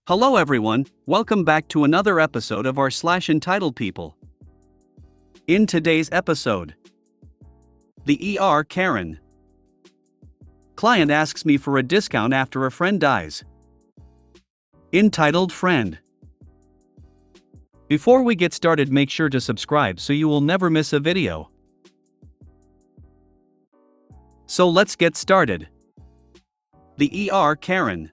Hello everyone, welcome back to another episode of our entitled people. In today's episode, the ER Karen. Client asks me for a discount after a friend dies. Entitled friend. Before we get started, make sure to subscribe so you will never miss a video. So let's get started. The ER Karen.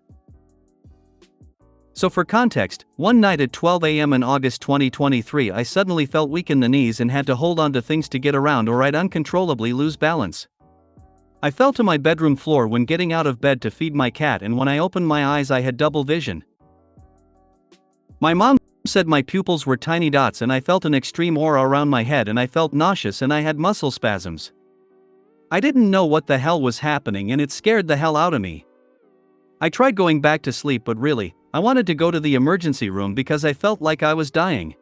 So for context, one night at 12 a.m. in August 2023 I suddenly felt weak in the knees and had to hold on to things to get around or I'd uncontrollably lose balance. I fell to my bedroom floor when getting out of bed to feed my cat, and when I opened my eyes I had double vision. My mom said my pupils were tiny dots and I felt an extreme aura around my head and I felt nauseous and I had muscle spasms. I didn't know what the hell was happening and it scared the hell out of me. I tried going back to sleep, but really, I wanted to go to the emergency room because I felt like I was dying.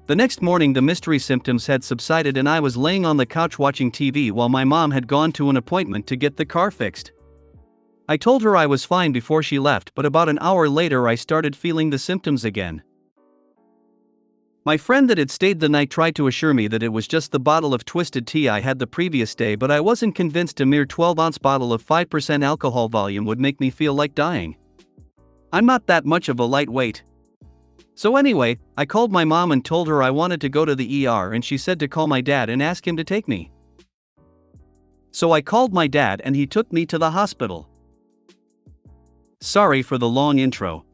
The next morning the mystery symptoms had subsided and I was laying on the couch watching TV while my mom had gone to an appointment to get the car fixed. I told her I was fine before she left, but about an hour later I started feeling the symptoms again. My friend that had stayed the night tried to assure me that it was just the bottle of twisted tea I had the previous day, but I wasn't convinced a mere 12-ounce bottle of 5% alcohol volume would make me feel like dying. I'm not that much of a lightweight. So anyway, I called my mom and told her I wanted to go to the ER, and she said to call my dad and ask him to take me. So I called my dad and he took me to the hospital. Sorry for the long intro.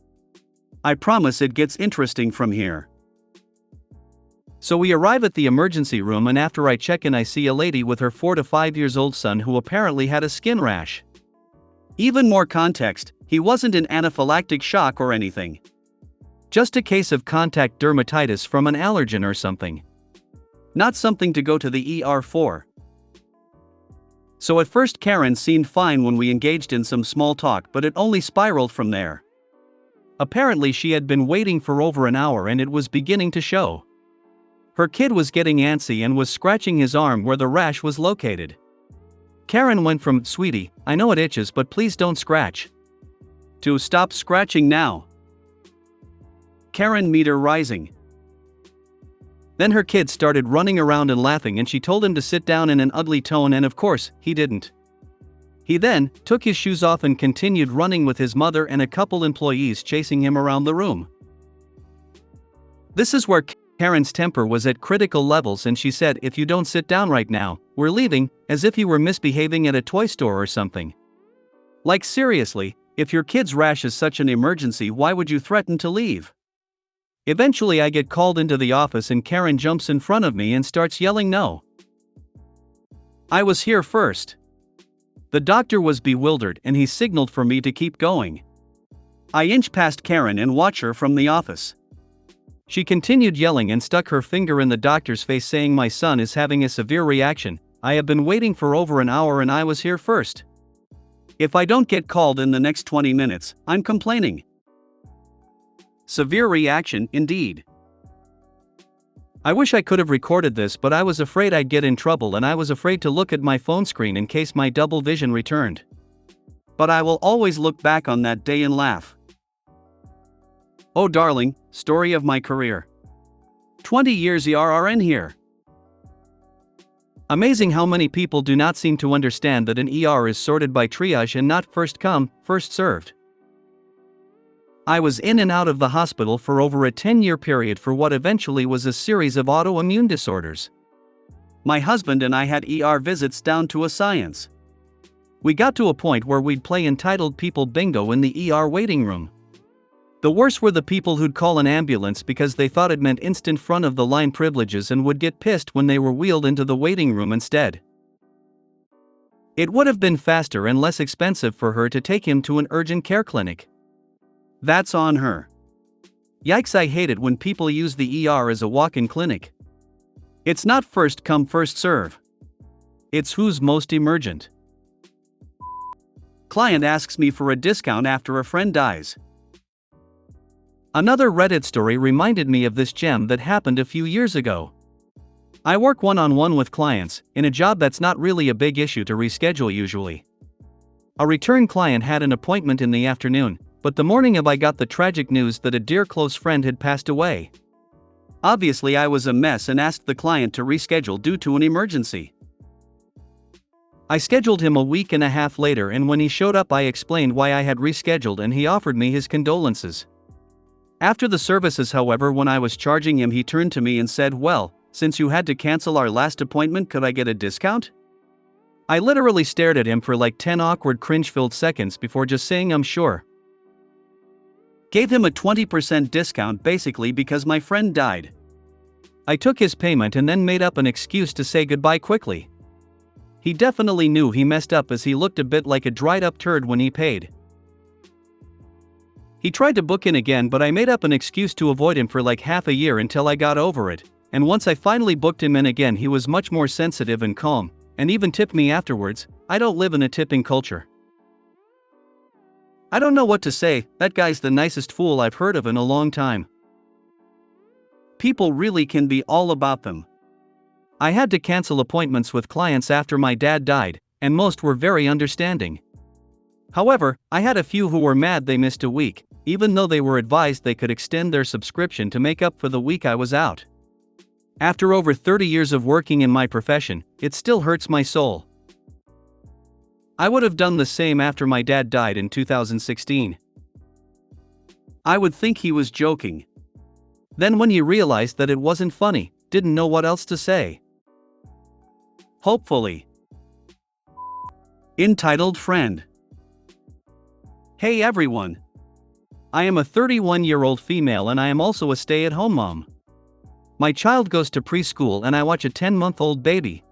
I promise it gets interesting from here. So we arrive at the emergency room, and after I check in I see a lady with her 4 to 5 years old son who apparently had a skin rash. Even more context, he wasn't in anaphylactic shock or anything. Just a case of contact dermatitis from an allergen or something. Not something to go to the ER for. So at first Karen seemed fine when we engaged in some small talk, but it only spiraled from there. Apparently she had been waiting for over an hour and it was beginning to show. Her kid was getting antsy and was scratching his arm where the rash was located. Karen went from, "Sweetie, I know it itches but please don't scratch," to "Stop scratching now." Karen meter rising. Then her kid started running around and laughing and she told him to sit down in an ugly tone, and of course, he didn't. He then took his shoes off and continued running with his mother and a couple employees chasing him around the room. This is where Karen's temper was at critical levels and she said, "If you don't sit down right now, we're leaving," as if he were misbehaving at a toy store or something. Like seriously, if your kid's rash is such an emergency, why would you threaten to leave? Eventually I get called into the office and Karen jumps in front of me and starts yelling, "No! I was here first!" The doctor was bewildered and he signaled for me to keep going. I inch past Karen and watch her from the office. She continued yelling and stuck her finger in the doctor's face saying, "My son is having a severe reaction. I have been waiting for over an hour and I was here first. If I don't get called in the next 20 minutes, I'm complaining." Severe reaction, indeed. I wish I could have recorded this, but I was afraid I'd get in trouble and I was afraid to look at my phone screen in case my double vision returned. But I will always look back on that day and laugh. Oh darling, story of my career. 20 years ERRN here. Amazing how many people do not seem to understand that an ER is sorted by triage and not first come, first served. I was in and out of the hospital for over a 10-year period for what eventually was a series of autoimmune disorders. My husband and I had ER visits down to a science. We got to a point where we'd play entitled people bingo in the ER waiting room. The worst were the people who'd call an ambulance because they thought it meant instant front-of-the-line privileges and would get pissed when they were wheeled into the waiting room instead. It would have been faster and less expensive for her to take him to an urgent care clinic. That's on her. Yikes, I hate it when people use the ER as a walk-in clinic. It's not first come first serve. It's who's most emergent. Client asks me for a discount after a friend dies. Another Reddit story reminded me of this gem that happened a few years ago. I work one-on-one with clients, in a job that's not really a big issue to reschedule usually. A return client had an appointment in the afternoon, but the morning of I got the tragic news that a dear close friend had passed away. Obviously I was a mess and asked the client to reschedule due to an emergency. I scheduled him a week and a half later, and when he showed up I explained why I had rescheduled and he offered me his condolences. After the services, however, when I was charging him, he turned to me and said, "Well, since you had to cancel our last appointment, could I get a discount?" I literally stared at him for like 10 awkward cringe-filled seconds before just saying I'm sure. Gave him a 20% discount basically because my friend died. I took his payment and then made up an excuse to say goodbye quickly. He definitely knew he messed up as he looked a bit like a dried up turd when he paid. He tried to book in again, but I made up an excuse to avoid him for like half a year until I got over it, and once I finally booked him in again he was much more sensitive and calm, and even tipped me afterwards. I don't live in a tipping culture. I don't know what to say, that guy's the nicest fool I've heard of in a long time. People really can be all about them. I had to cancel appointments with clients after my dad died, and most were very understanding. However, I had a few who were mad they missed a week, even though they were advised they could extend their subscription to make up for the week I was out. After over 30 years of working in my profession, it still hurts my soul. I would have done the same after my dad died in 2016. I would think he was joking. Then when he realized that it wasn't funny, didn't know what else to say. Hopefully. Entitled Friend. Hey everyone. I am a 31-year-old female and I am also a stay-at-home mom. My child goes to preschool and I watch a 10-month-old baby.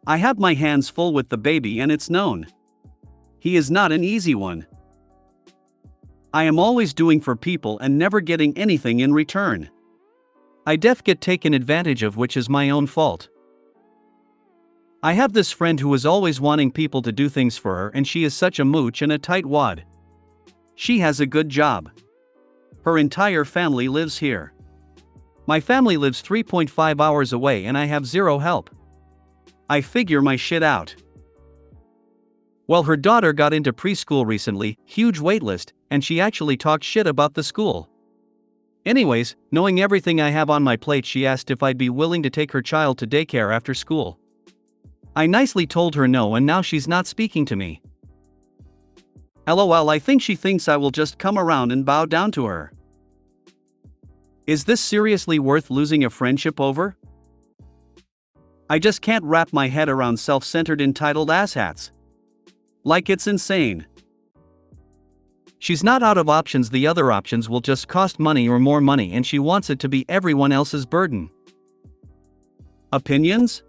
I have my hands full with the baby and it's known. He is not an easy one. I am always doing for people and never getting anything in return. I get taken advantage of, which is my own fault. I have this friend who is always wanting people to do things for her, and she is such a mooch and a tightwad. She has a good job. Her entire family lives here. My family lives 3.5 hours away and I have zero help. I figure my shit out. Well, her daughter got into preschool recently, huge waitlist, and she actually talked shit about the school. Anyways, knowing everything I have on my plate, she asked if I'd be willing to take her child to daycare after school. I nicely told her no, and now she's not speaking to me. LOL, I think she thinks I will just come around and bow down to her. Is this seriously worth losing a friendship over? I just can't wrap my head around self-centered entitled asshats. Like, it's insane. She's not out of options. The other options will just cost money or more money, and she wants it to be everyone else's burden. Opinions?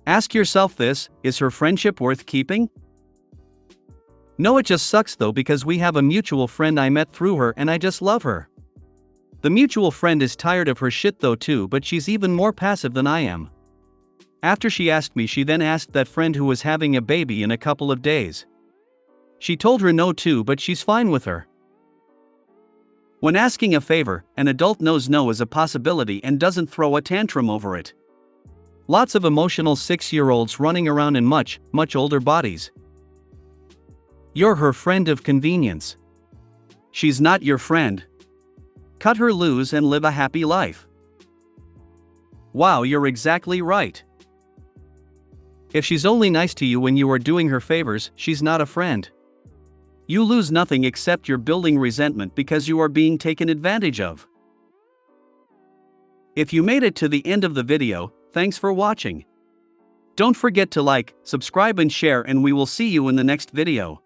Ask yourself this: is her friendship worth keeping? No, it just sucks though, because we have a mutual friend I met through her and I just love her. The mutual friend is tired of her shit though too, but she's even more passive than I am. After she asked me, she then asked that friend who was having a baby in a couple of days. She told her no too, but she's fine with her. When asking a favor, an adult knows no is a possibility and doesn't throw a tantrum over it. Lots of emotional 6-year-olds running around in much, much older bodies. You're her friend of convenience. She's not your friend. Cut her loose and live a happy life. Wow, you're exactly right. If she's only nice to you when you are doing her favors, she's not a friend. You lose nothing except you're building resentment because you are being taken advantage of. If you made it to the end of the video, thanks for watching. Don't forget to like, subscribe and share, and we will see you in the next video.